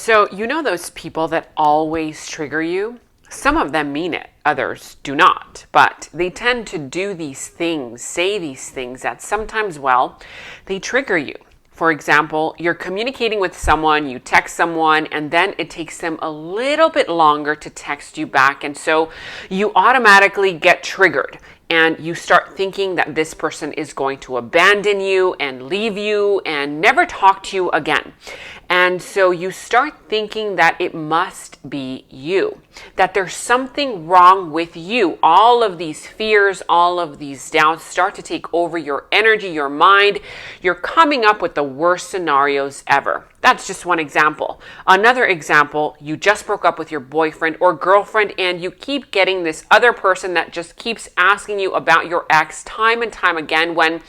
So, you know those people that always trigger you? Some of them mean it, others do not. But they tend to do these things, say these things that sometimes, well, they trigger you. For example, you're communicating with someone, you text someone, and then it takes them a little bit longer to text you back. And so you automatically get triggered and you start thinking that this person is going to abandon you and leave you and never talk to you again. And so you start thinking that it must be you, that there's something wrong with you. All of these fears, all of these doubts start to take over your energy, your mind. You're coming up with the worst scenarios ever. That's just one example. Another example, you just broke up with your boyfriend or girlfriend and you keep getting this other person that just keeps asking you about your ex time and time again when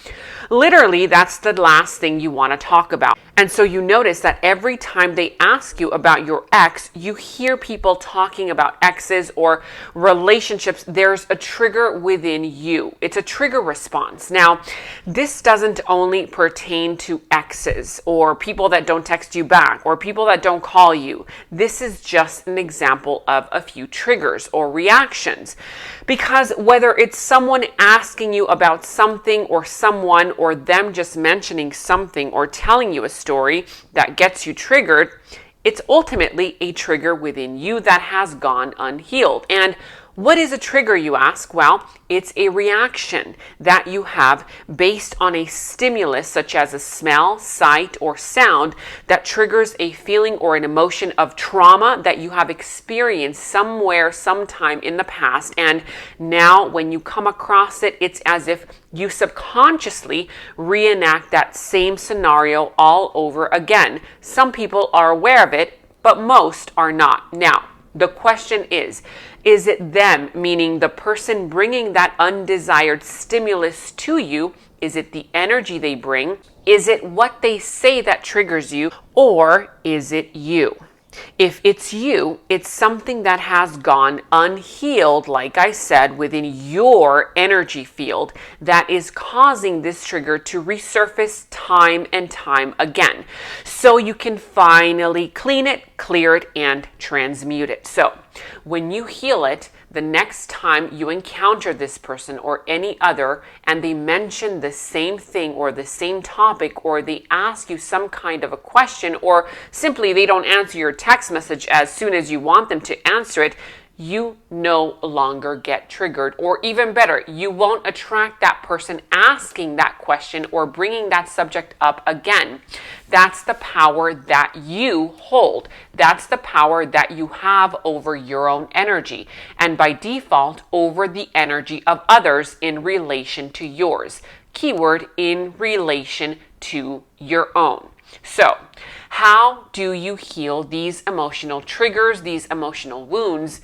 literally that's the last thing you want to talk about. And so you notice that every time they ask you about your ex, you hear people talking about exes or relationships. There's a trigger within you. It's a trigger response. Now, this doesn't only pertain to exes or people that don't text you back or people that don't call you. This is just an example of a few triggers or reactions. Because whether it's someone asking you about something or someone or them just mentioning something or telling you a story that gets you triggered, it's ultimately a trigger within you that has gone unhealed. And what is a trigger, you ask? Well, it's a reaction that you have based on a stimulus such as a smell, sight, or sound that triggers a feeling or an emotion of trauma that you have experienced somewhere, sometime in the past. And now when you come across it, it's as if you subconsciously reenact that same scenario all over again. Some people are aware of it, but most are not. Now, the question is it them, meaning the person bringing that undesired stimulus to you? Is it the energy they bring? Is it what they say that triggers you? Or is it you? If it's you, it's something that has gone unhealed, like I said, within your energy field that is causing this trigger to resurface time and time again. So you can finally clean it, clear it, and transmute it. So when you heal it, the next time you encounter this person or any other and they mention the same thing or the same topic or they ask you some kind of a question or simply they don't answer your text message as soon as you want them to answer it, you no longer get triggered. Or even better, you won't attract that person asking that question or bringing that subject up again. That's the power that you hold. That's the power that you have over your own energy and by default over the energy of others in relation to yours. Keyword, in relation to your own. So, how do you heal these emotional triggers, these emotional wounds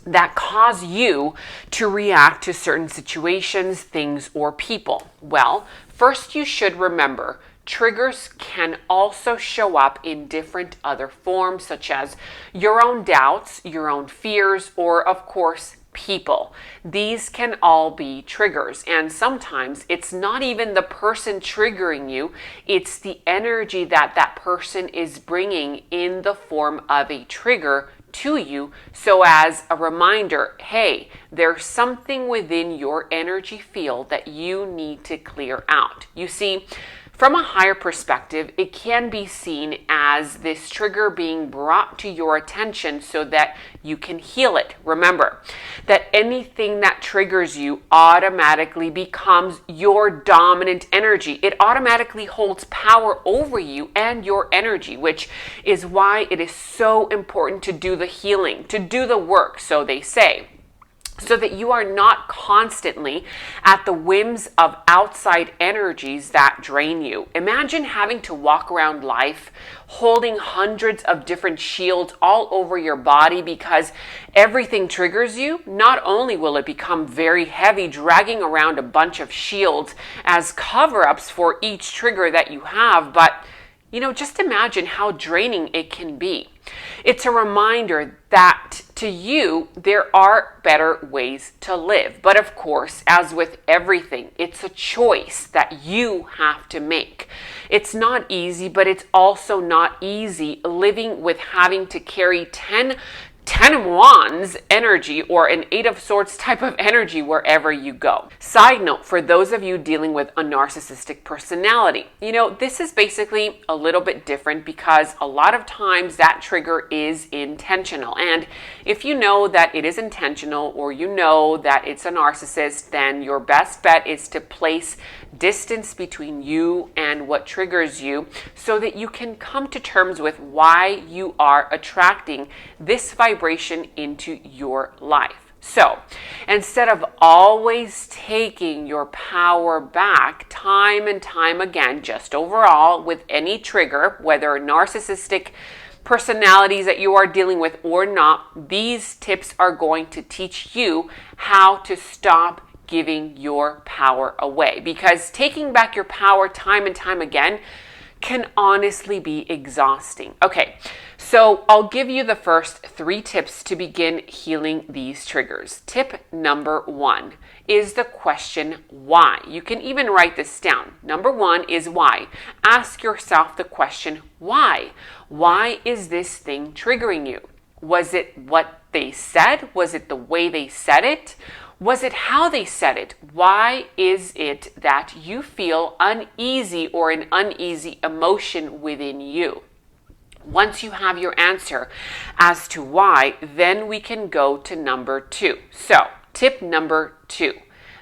that cause you to react to certain situations, things, or people? Well, first you should remember triggers can also show up in different other forms, such as your own doubts, your own fears, or of course, people. These can all be triggers, and sometimes it's not even the person triggering you, it's the energy that that person is bringing in the form of a trigger to you, so as a reminder, hey, there's something within your energy field that you need to clear out. You see, from a higher perspective, it can be seen as this trigger being brought to your attention so that you can heal it. Remember that anything that triggers you automatically becomes your dominant energy. It automatically holds power over you and your energy, which is why it is so important to do the healing, to do the work, so they say, so that you are not constantly at the whims of outside energies that drain you. Imagine having to walk around life holding hundreds of different shields all over your body because everything triggers you. Not only will it become very heavy dragging around a bunch of shields as cover-ups for each trigger that you have, but Just imagine how draining it can be. It's a reminder that to you, there are better ways to live. But of course, as with everything, it's a choice that you have to make. It's not easy, but it's also not easy living with having to carry 10 of Wands energy or an 8 of Swords type of energy wherever you go. Side note, for those of you dealing with a narcissistic personality, this is basically a little bit different because a lot of times that trigger is intentional. And if you know that it is intentional or you know that it's a narcissist, then your best bet is to place distance between you and what triggers you so that you can come to terms with why you are attracting this vibration into your life. So instead of always taking your power back time and time again, just overall with any trigger, whether narcissistic personalities that you are dealing with or not, these tips are going to teach you how to stop giving your power away, because taking back your power time and time again can honestly be exhausting. Okay, so I'll give you the first 3 tips to begin healing these triggers. Tip number 1 is the question why. You can even write this down. Number 1 is why. Ask yourself the question why. Why is this thing triggering you? Was it what they said? Was it the way they said it? Was it how they said it? Why is it that you feel uneasy or an uneasy emotion within you? Once you have your answer as to why, then we can go to number 2. So, tip number 2.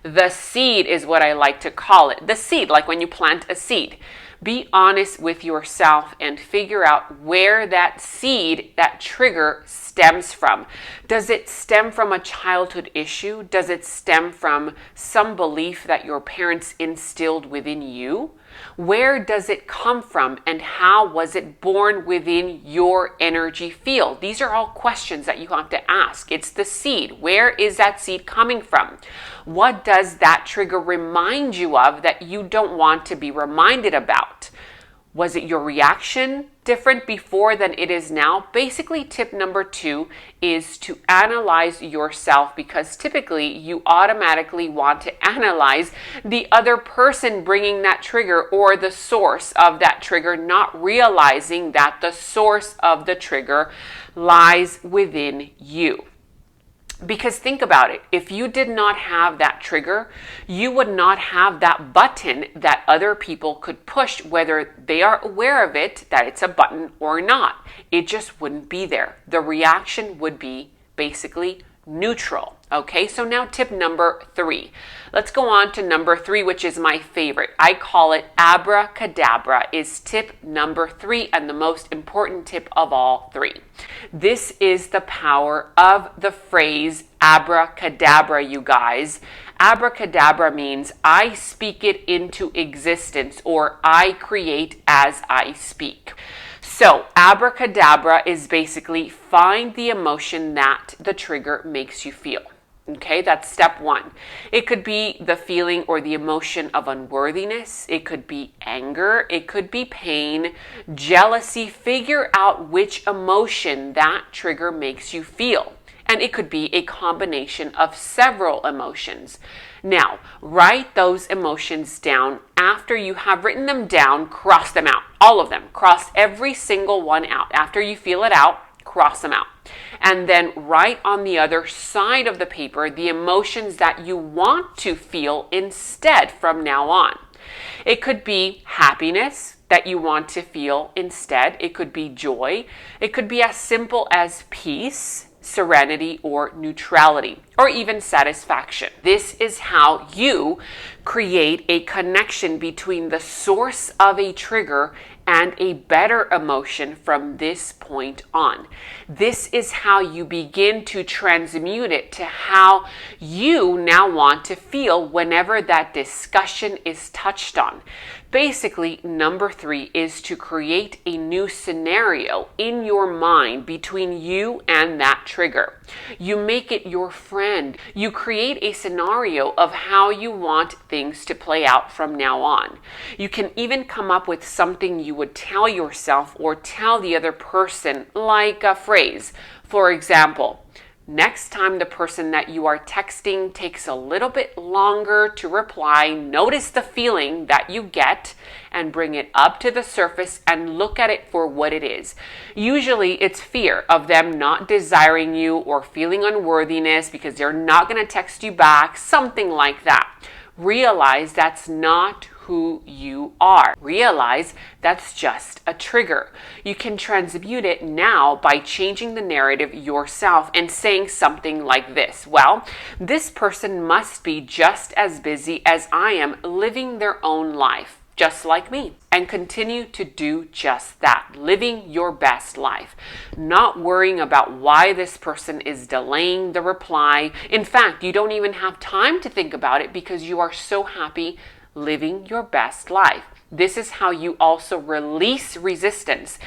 The seed is what I like to call it. The seed, like when you plant a seed. Be honest with yourself and figure out where that seed, that trigger stems from. Does it stem from a childhood issue? Does it stem from some belief that your parents instilled within you? Where does it come from and how was it born within your energy field? These are all questions that you have to ask. It's the seed. Where is that seed coming from? What does that trigger remind you of that you don't want to be reminded about? Was it your reaction different before than it is now? Basically, tip number 2 is to analyze yourself, because typically you automatically want to analyze the other person bringing that trigger or the source of that trigger, not realizing that the source of the trigger lies within you. Because think about it, if you did not have that trigger, you would not have that button that other people could push, whether they are aware of it, that it's a button or not. It just wouldn't be there. The reaction would be basically neutral. Okay, so now tip number 3. Let's go on to number 3, which is my favorite. I call it abracadabra, is tip number 3 and the most important tip of all 3. This is the power of the phrase abracadabra, you guys. Abracadabra means I speak it into existence, or I create as I speak. So abracadabra is basically find the emotion that the trigger makes you feel. Okay, that's step 1. It could be the feeling or the emotion of unworthiness. It could be anger. It could be pain, jealousy. Figure out which emotion that trigger makes you feel. And it could be a combination of several emotions. Now, write those emotions down. After you have written them down, cross them out. All of them. Cross every single one out. After you feel it out, cross them out. And then write on the other side of the paper the emotions that you want to feel instead from now on. It could be happiness that you want to feel instead. It could be joy. It could be as simple as peace, serenity, or neutrality, or even satisfaction. This is how you create a connection between the source of a trigger and a better emotion from this point on. This is how you begin to transmute it to how you now want to feel whenever that discussion is touched on. Basically, number 3 is to create a new scenario in your mind between you and that trigger. You make it your friend. You create a scenario of how you want things to play out from now on. You can even come up with something you would tell yourself or tell the other person, like a phrase. For example, next time the person that you are texting takes a little bit longer to reply, notice the feeling that you get and bring it up to the surface and look at it for what it is. Usually it's fear of them not desiring you or feeling unworthiness because they're not going to text you back, something like that. Realize that's not who you are. Realize that's just a trigger. You can transmute it now by changing the narrative yourself and saying something like this. Well, this person must be just as busy as I am, living their own life, just like me. And continue to do just that, living your best life, not worrying about why this person is delaying the reply. In fact, you don't even have time to think about it because you are so happy living your best life. This is how you also release resistance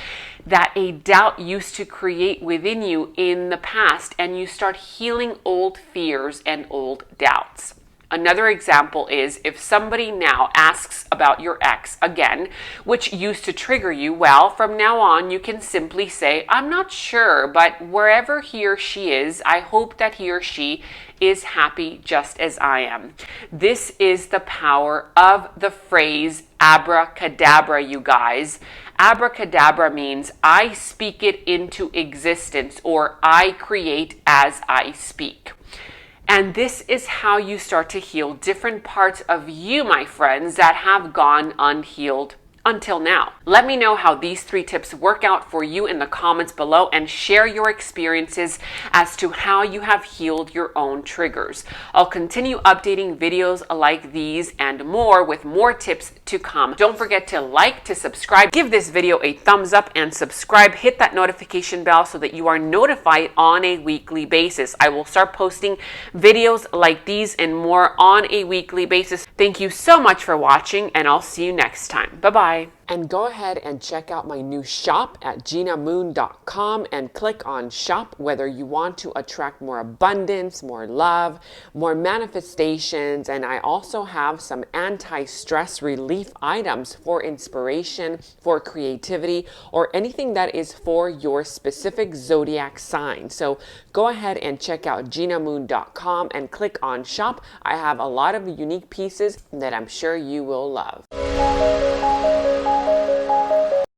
that a doubt used to create within you in the past, and you start healing old fears and old doubts. Another example is if somebody now asks about your ex again, which used to trigger you, well, from now on, you can simply say, I'm not sure, but wherever he or she is, I hope that he or she is happy just as I am. This is the power of the phrase abracadabra, you guys. Abracadabra means I speak it into existence, or I create as I speak. And this is how you start to heal different parts of you, my friends, that have gone unhealed until now. Let me know how these 3 tips work out for you in the comments below, and share your experiences as to how you have healed your own triggers. I'll continue updating videos like these and more with more tips to come. Don't forget to like, to subscribe, give this video a thumbs up and subscribe. Hit that notification bell so that you are notified on a weekly basis. I will start posting videos like these and more on a weekly basis. Thank you so much for watching, and I'll see you next time. Bye-bye. And go ahead and check out my new shop at 𝐦𝐨𝐫𝐞 and click on shop, whether you want to attract more abundance, more love, more manifestations. And I also have some anti-stress relief items for inspiration, for creativity, or anything that is for your specific zodiac sign. So go ahead and check out 𝐦𝐨𝐵𝐿.com and click on shop. I have a lot of unique pieces that I'm sure you will love.